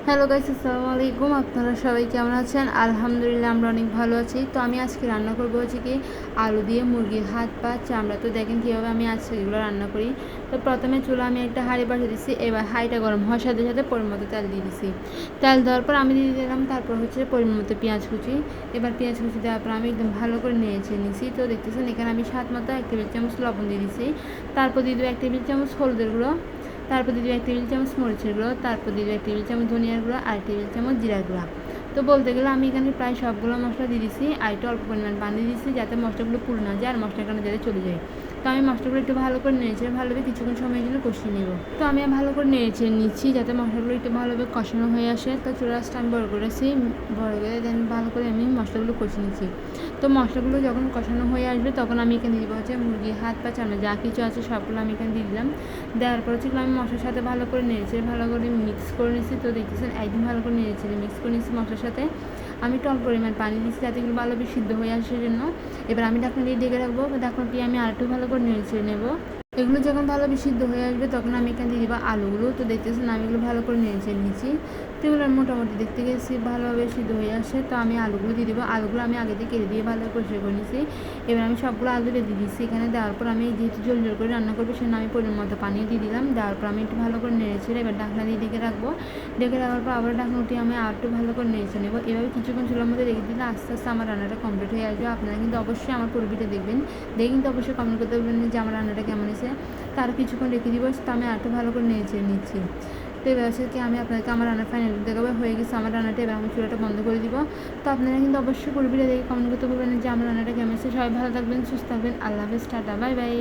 Hello guys, আসসালামু আলাইকুম। আপনারা সবাই কেমন আছেন? আলহামদুলিল্লাহ আমরা অনেক ভালো আছি। তো আমি আজকে রান্না করবো হচ্ছে কি আলু দিয়ে মুরগির হাত পা চামড়া। তো দেখেন কীভাবে আমি আজকে এগুলো রান্না করি। তো প্রথমে চুলা আমি একটা হাঁড়ি বসিয়ে দিচ্ছি। এবার হাঁড়িটা গরম হওয়ার সাথে সাথে পরিমাণ মতো তেল দিয়ে দিচ্ছি। তেল দেওয়ার পর আমি দিয়ে দিলাম তারপর হচ্ছে পরিমাণ মতো পেঁয়াজ কুচি। এবার পেঁয়াজ কুচি দেওয়ার পর আমি একদম ভালো করে নেড়েছে নিচ্ছি। তো দেখতেছেন এখানে আমি স্বাদ মতো 1 টেবিল চামচ লবণ দিয়ে দিচ্ছি। তারপর দিয়ে দেবো 1 টেবিল চামচ হলুদের গুঁড়ো। তারপর দিয়ে দেবো 1 টেবিল চামচ মরিচের গুঁড়ো। তারপর দিয়ে দেবো 1 টেবিল চামচ ধনিয়ার গুঁড়ো আর 1 টেবিল চামচ জিরার গুঁড়া। তো বলতে গেলে আমি এখানে প্রায় সবগুলো মশলা দিয়ে দিচ্ছি আর একটু অল্প পরিমাণ পানি দিচ্ছি যাতে মশলাগুলো পুড়ে না যায় আর মশলার কারণে যাতে চলে যায়। তো আমি মশলাগুলো একটু ভালো করে নেড়েছে ভালোভাবে কিছুক্ষণ সময়ের জন্য কষিয়ে নেব। তো আমি ভালো করে নেড়েছে নিচ্ছি যাতে মশলাগুলো একটু ভালোভাবে কষানো হয়ে আসে। তো চুলা আঁচটা আমি বড় করেছি, বড় করে দেন ভালো করে আমি মশলাগুলো কষিয়ে নিচ্ছি। তো মশলাগুলো যখন কষানো হয়ে আসবে তখন আমি এখানে দিব হচ্ছে মুরগির হাত পা চামড়া যা কিছু আছে সবগুলো আমি এখানে দিয়ে দিলাম। দেওয়ার পর হচ্ছে আমি মশলার সাথে ভালো করে নেড়েছে ভালো করে মিক্স করে নিচ্ছি। তো দেখতেছেন একদম ভালো করে নেড়েছে মিক্স করে নিচ্ছি মশলার সাথে। আমি একটু অল্প পরিমাণ পানি দিচ্ছি যাতে এগুলো ভালোভাবে সিদ্ধ হয়ে আসার জন্য। এবার আমি ঢাকনা দিয়ে ঢেকে রাখবো। ঢাকনাটি আমি আরেকটু ভালো করে নেড়ে নেব। এগুলো যখন ভালোভাবে সিদ্ধ হয়ে আসবে তখন আমি এখানে দিয়ে দিব আলুগুলো। তো দেখতেছেন আমি এগুলো ভালো করে নেড়ে নিচ্ছি। তো এগুলো মোটামুটি দেখতে গেছি ভালোভাবে সিদ্ধ হয়ে আসে। তো আমি আলুগুলো দিয়ে দেবো। আলুগুলো আমি আগে থেকে কেটে দিয়ে ভালো পরিষ্কার করে নিচ্ছি। এবার আমি সবগুলো আলু দিয়ে দিচ্ছি এখানে। দেওয়ার পর আমি যেহেতু জল জল করে রান্না করবো সেজন্য আমি পরিমাণ মতো পানি দিয়ে দিলাম। দেওয়ার পর আমি একটু ভালো করে নেড়েছি। এবার ঢাকনা দিয়ে ঢেকে রাখবো। ঢেকে রাখার পর আবার ঢাকনা উঠিয়ে আমি আর একটু ভালো করে নেড়ে নেবো। এভাবে কিছুক্ষণ চুলার মধ্যে রেখে দিলে আস্তে আস্তে আমার রান্নাটা কমপ্লিট হয়ে আসবে। আপনারা কিন্তু অবশ্যই আমার পুরো ভিডিও দেখবেন, দেখে কিন্তু অবশ্যই কমেন্ট করতে বলবেন যে আমার রান্নাটা কেমন হয়েছে। তার কিছুক্ষণ রেখে দিব। তো আমি আরেকটু ভালো করে নেড়ে নিচ্ছি। তো এবার হচ্ছে কি আমি আপনাদেরকে আমার রান্নার ফাইনাল দেখাবো। হয়ে গেছে আমার রান্নাটা, এবার আমি চুলাটা বন্ধ করে দিব। তো আপনারা কিন্তু অবশ্যই পুরো ভিডিও দেখে কমেন্ট করতে বলবেন যে আমার রান্নাটা কেমন হয়েছে। সবাই ভালো থাকবেন, সুস্থ থাকবেন। আল্লাহ হাফেজ, টাটা, বাই বাই।